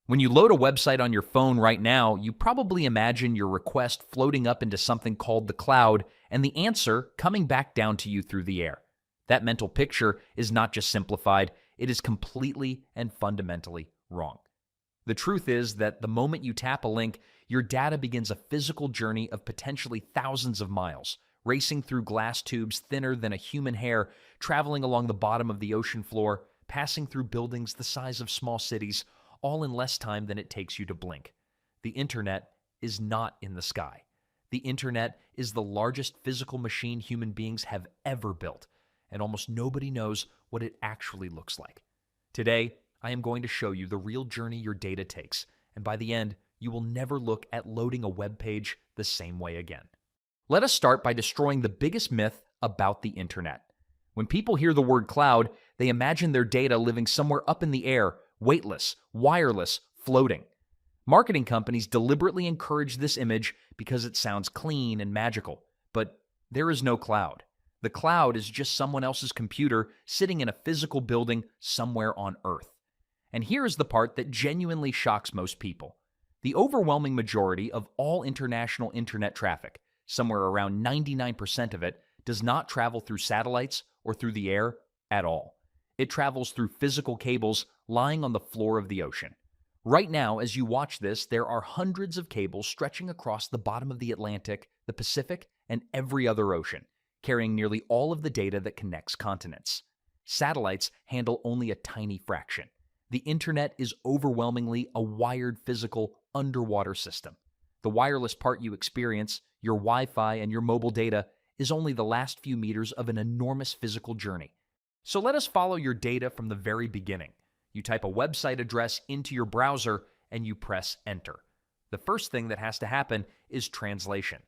When you load a website on your phone right now, you probably imagine your request floating up into something called the cloud and the answer coming back down to you through the air. That mental picture is not just simplified, it is completely and fundamentally wrong. The truth is that the moment you tap a link, your data begins a physical journey of potentially thousands of miles, racing through glass tubes thinner than a human hair, traveling along the bottom of the ocean floor, passing through buildings the size of small cities, all in less time than it takes you to blink. The internet is not in the sky. The internet is the largest physical machine human beings have ever built, and almost nobody knows what it actually looks like. Today, I am going to show you the real journey your data takes, and by the end, you will never look at loading a web page the same way again. Let us start by destroying the biggest myth about the internet. When people hear the word cloud, they imagine their data living somewhere up in the air, weightless, wireless, floating. Marketing companies deliberately encourage this image because it sounds clean and magical, but there is no cloud. The cloud is just someone else's computer sitting in a physical building somewhere on Earth. And here is the part that genuinely shocks most people. The overwhelming majority of all international internet traffic, somewhere around 99% of it, does not travel through satellites or through the air at all. It travels through physical cables lying on the floor of the ocean. Right now, as you watch this, there are hundreds of cables stretching across the bottom of the Atlantic, the Pacific, and every other ocean, carrying nearly all of the data that connects continents. Satellites handle only a tiny fraction. The internet is overwhelmingly a wired physical underwater system. The wireless part you experience, your Wi-Fi and your mobile data, is only the last few meters of an enormous physical journey. So let us follow your data from the very beginning. You type a website address into your browser and you press enter. The first thing that has to happen is translation.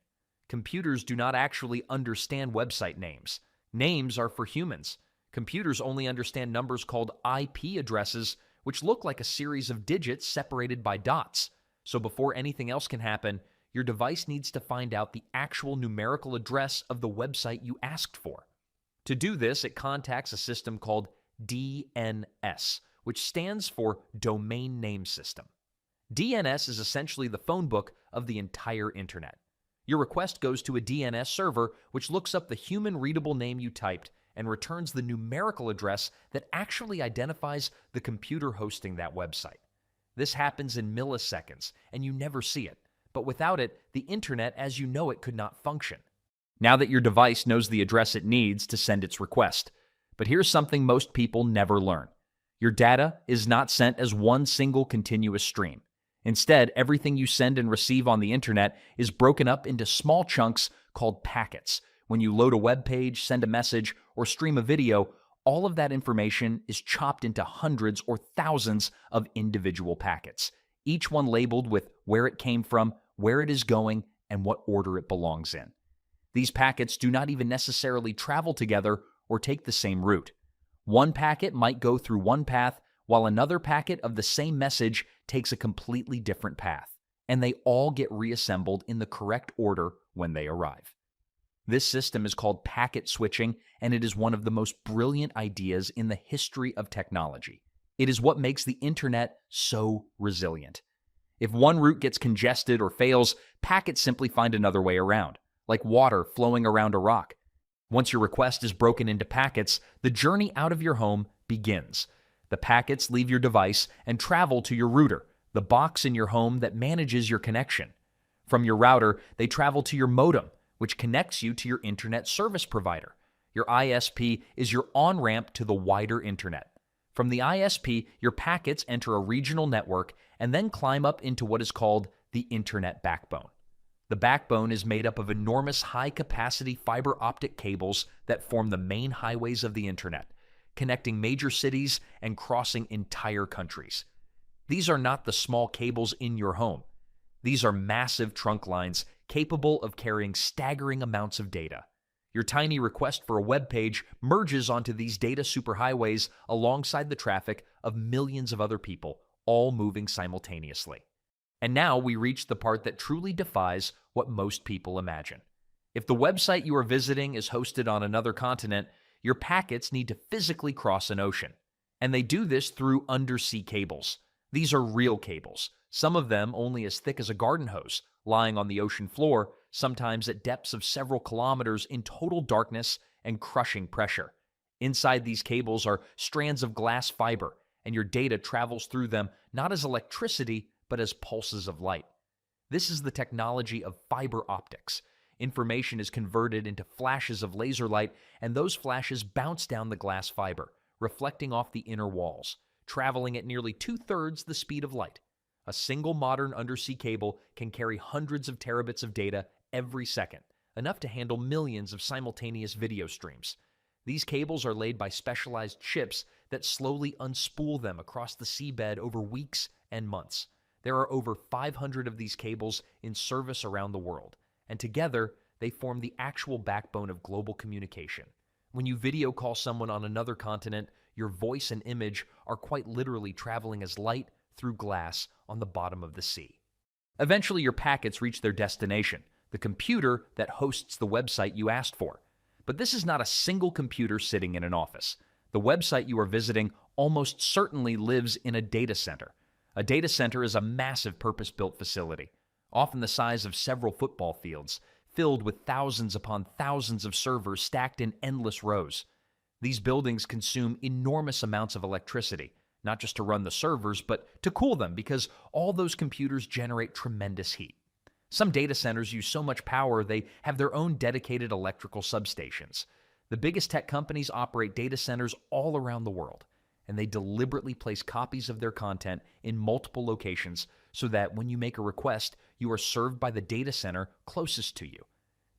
Computers do not actually understand website names. Names are for humans. Computers only understand numbers called IP addresses, which look like a series of digits separated by dots. So before anything else can happen, your device needs to find out the actual numerical address of the website you asked for. To do this, it contacts a system called DNS, which stands for Domain Name System. DNS is essentially the phone book of the entire internet. Your request goes to a DNS server, which looks up the human-readable name you typed and returns the numerical address that actually identifies the computer hosting that website. This happens in milliseconds, and you never see it. But without it, the internet as you know it could not function. Now that your device knows the address it needs to send its request. But here's something most people never learn. Your data is not sent as one single continuous stream. Instead, everything you send and receive on the internet is broken up into small chunks called packets. When you load a web page, send a message, or stream a video, all of that information is chopped into hundreds or thousands of individual packets, each one labeled with where it came from, where it is going, and what order it belongs in. These packets do not even necessarily travel together or take the same route. One packet might go through one path, while another packet of the same message takes a completely different path, and they all get reassembled in the correct order when they arrive. This system is called packet switching, and it is one of the most brilliant ideas in the history of technology. It is what makes the internet so resilient. If one route gets congested or fails, packets simply find another way around, like water flowing around a rock. Once your request is broken into packets, the journey out of your home begins. The packets leave your device and travel to your router, the box in your home that manages your connection. From your router, they travel to your modem, which connects you to your internet service provider. Your ISP is your on-ramp to the wider internet. From the ISP, your packets enter a regional network and then climb up into what is called the internet backbone. The backbone is made up of enormous high-capacity fiber optic cables that form the main highways of the internet, connecting major cities and crossing entire countries. These are not the small cables in your home. These are massive trunk lines capable of carrying staggering amounts of data. Your tiny request for a web page merges onto these data superhighways alongside the traffic of millions of other people, all moving simultaneously. And now we reach the part that truly defies what most people imagine. If the website you are visiting is hosted on another continent, your packets need to physically cross an ocean. And they do this through undersea cables. These are real cables, some of them only as thick as a garden hose, lying on the ocean floor, sometimes at depths of several kilometers in total darkness and crushing pressure. Inside these cables are strands of glass fiber, and your data travels through them not as electricity, but as pulses of light. This is the technology of fiber optics. Information is converted into flashes of laser light, and those flashes bounce down the glass fiber, reflecting off the inner walls, traveling at nearly 2/3 the speed of light. A single modern undersea cable can carry hundreds of terabits of data every second, enough to handle millions of simultaneous video streams. These cables are laid by specialized ships that slowly unspool them across the seabed over weeks and months. There are over 500 of these cables in service around the world, and together they form the actual backbone of global communication. When you video call someone on another continent, your voice and image are quite literally traveling as light through glass on the bottom of the sea. Eventually, your packets reach their destination, the computer that hosts the website you asked for. But this is not a single computer sitting in an office. The website you are visiting almost certainly lives in a data center. A data center is a massive purpose-built facility, often the size of several football fields, filled with thousands upon thousands of servers stacked in endless rows. These buildings consume enormous amounts of electricity, not just to run the servers, but to cool them, because all those computers generate tremendous heat. Some data centers use so much power they have their own dedicated electrical substations. The biggest tech companies operate data centers all around the world, and they deliberately place copies of their content in multiple locations so that when you make a request, you are served by the data center closest to you.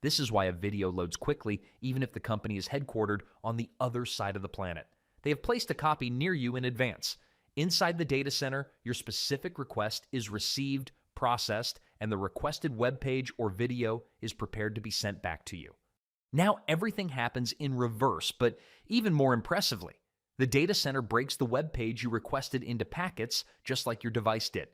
This is why a video loads quickly, even if the company is headquartered on the other side of the planet. They have placed a copy near you in advance. Inside the data center, your specific request is received, processed, and the requested web page or video is prepared to be sent back to you. Now everything happens in reverse, but even more impressively. The data center breaks the web page you requested into packets, just like your device did.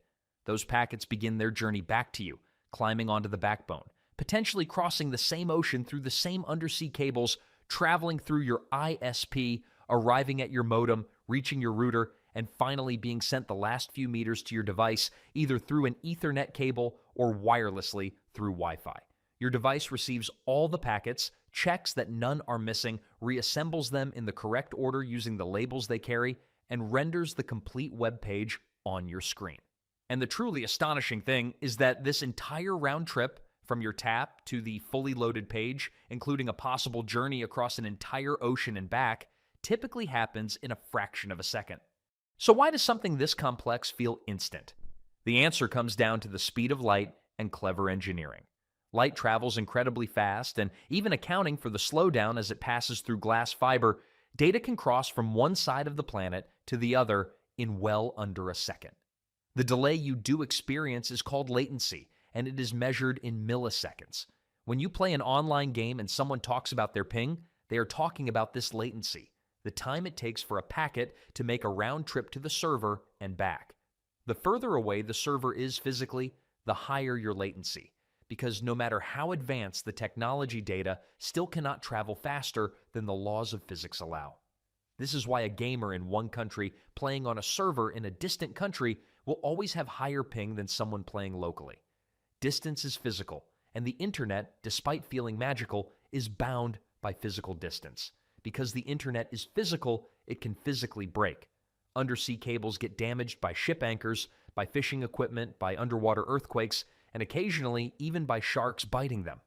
Those packets begin their journey back to you, climbing onto the backbone, potentially crossing the same ocean through the same undersea cables, traveling through your ISP, arriving at your modem, reaching your router, and finally being sent the last few meters to your device, either through an Ethernet cable or wirelessly through Wi-Fi. Your device receives all the packets, checks that none are missing, reassembles them in the correct order using the labels they carry, and renders the complete web page on your screen. And the truly astonishing thing is that this entire round trip from your tap to the fully loaded page, including a possible journey across an entire ocean and back, typically happens in a fraction of a second. So why does something this complex feel instant? The answer comes down to the speed of light and clever engineering. Light travels incredibly fast, and even accounting for the slowdown as it passes through glass fiber, data can cross from one side of the planet to the other in well under a second. The delay you do experience is called latency, and it is measured in milliseconds. When you play an online game and someone talks about their ping, they are talking about this latency, the time it takes for a packet to make a round trip to the server and back. The further away the server is physically, the higher your latency, because no matter how advanced the technology, data still cannot travel faster than the laws of physics allow. This is why a gamer in one country playing on a server in a distant country will always have higher ping than someone playing locally. Distance is physical, and the internet, despite feeling magical, is bound by physical distance. Because the internet is physical, it can physically break. Undersea cables get damaged by ship anchors, by fishing equipment, by underwater earthquakes, and occasionally even by sharks biting them.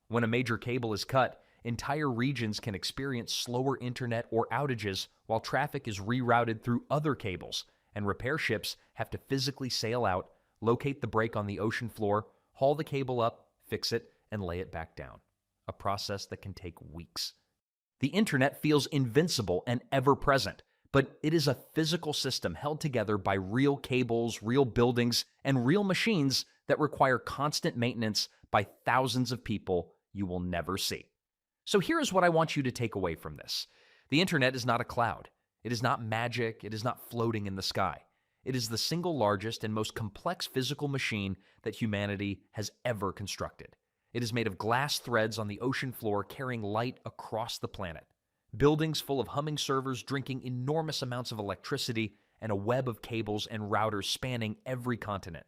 When a major cable is cut, entire regions can experience slower internet or outages while traffic is rerouted through other cables, and repair ships have to physically sail out, locate the break on the ocean floor, haul the cable up, fix it, and lay it back down. A process that can take weeks. The internet feels invincible and ever-present, but it is a physical system held together by real cables, real buildings, and real machines that require constant maintenance by thousands of people you will never see. So here is what I want you to take away from this. The internet is not a cloud. It is not magic. It is not floating in the sky. It is the single largest and most complex physical machine that humanity has ever constructed. It is made of glass threads on the ocean floor carrying light across the planet. Buildings full of humming servers drinking enormous amounts of electricity, and a web of cables and routers spanning every continent.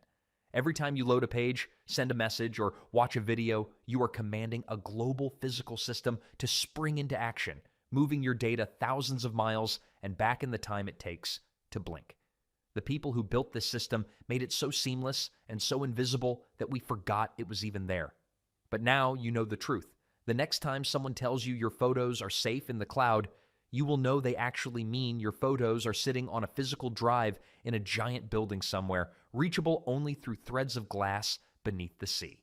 Every time you load a page, send a message, or watch a video, you are commanding a global physical system to spring into action, moving your data thousands of miles and back in the time it takes to blink. The people who built this system made it so seamless and so invisible that we forgot it was even there. But now you know the truth. The next time someone tells you your photos are safe in the cloud, you will know they actually mean your photos are sitting on a physical drive in a giant building somewhere, reachable only through threads of glass beneath the sea.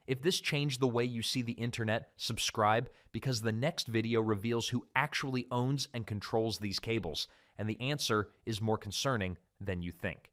If this changed the way you see the internet, subscribe, because the next video reveals who actually owns and controls these cables, and the answer is more concerning than you think.